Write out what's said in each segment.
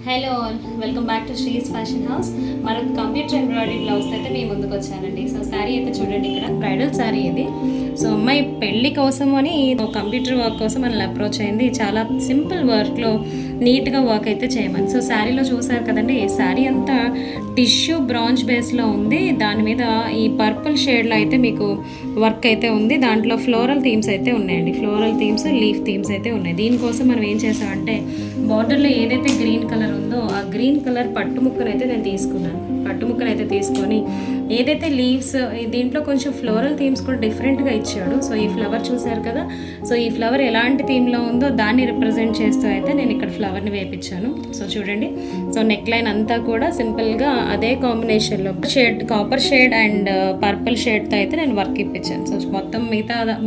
Hello all, welcome back to శ్రీస్ fashion house. మరొక computer embroidery blouse అయితే మీ ముందుకు వచ్చానండి. సో శారీ అయితే చూడండి, ఇక్కడ బ్రైడల్ శారీ ఇది. సో అమ్మాయి పెళ్లి కోసం అని కంప్యూటర్ వర్క్ కోసం మనల్ని అప్రోచ్ అయింది. చాలా సింపుల్ వర్క్లో నీట్గా వర్క్ అయితే చేయమని. సో శారీలో చూసారు కదండి, శారీ అంతా టిష్యూ బ్రాంజ్ బేస్లో ఉంది. దాని మీద ఈ పర్పుల్ షేడ్లో అయితే మీకు వర్క్ అయితే ఉంది. దాంట్లో ఫ్లోరల్ థీమ్స్ అయితే ఉన్నాయండి. ఫ్లోరల్ థీమ్స్, లీఫ్ థీమ్స్ అయితే ఉన్నాయి. దీనికోసం మనం ఏం చేసామంటే బార్డర్లో ఏదైతే గ్రీన్ కలర్ ఉందో ఆ గ్రీన్ కలర్ పట్టు ముక్కను అయితే నేను తీసుకున్నాను. పట్టు ముక్కను అయితే తీసుకొని ఏదైతే లీవ్స్, దీంట్లో కొంచెం ఫ్లోరల్ థీమ్స్ కూడా డిఫరెంట్గా ఇచ్చాడు. సో ఈ ఫ్లవర్ చూసారు కదా, సో ఈ ఫ్లవర్ ఎలాంటి థీమ్లో ఉందో దాన్ని రిప్రజెంట్ చేస్తూ అయితే నేను ఇక్కడ ఫ్లవర్ని వేపించాను. సో చూడండి, సో నెక్ లైన్ అంతా కూడా సింపుల్గా అదే కాంబినేషన్లో shade, copper shade and purple షేడ్తో అయితే నేను వర్క్ ఇప్పించాను. సో మొత్తం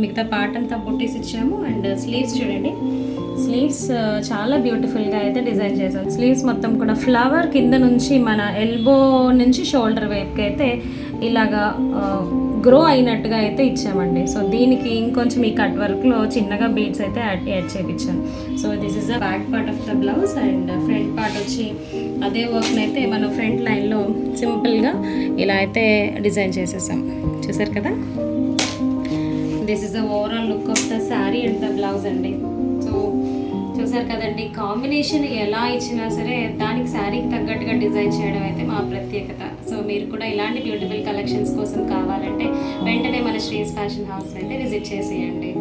మిగతా పార్ట్ అంతా బుట్టీస్ ఇచ్చాము. అండ్ స్లీవ్స్ చూడండి, స్లీవ్స్ చాలా బ్యూటిఫుల్గా అయితే డిజైన్ చేశాను. స్లీవ్స్ మొత్తం కూడా ఫ్లవర్ కింద నుంచి మన ఎల్బో నుంచి షోల్డర్ వైపుకి అయితే ఇలాగా గ్రో అయినట్టుగా అయితే ఇచ్చామండి. సో దీనికి ఇంకొంచెం ఈ కట్ వర్క్లో చిన్నగా బీడ్స్ అయితే యాడ్ చేయించాను. So this is the back part of the blouse. And front part వచ్చి అదే వర్క్ని అయితే మనం ఫ్రంట్ లైన్లో సింపుల్గా ఇలా అయితే డిజైన్ చేసేసాం. చూసారు కదా, this is the overall look of the sari and the blouse అండి. సో చూసారు కదండి, కాంబినేషన్ ఎలా ఇచ్చినా సరే దానికి శారీకి తగ్గట్టుగా డిజైన్ చేయడం అయితే మా ప్రత్యేకత. సో మీరు కూడా ఇలాంటి బ్యూటిఫుల్ కలెక్షన్స్ కోసం కావాలంటే వెంటనే మన శ్రీస్ ఫ్యాషన్ హౌస్ అయితే విజిట్ చేసేయండి.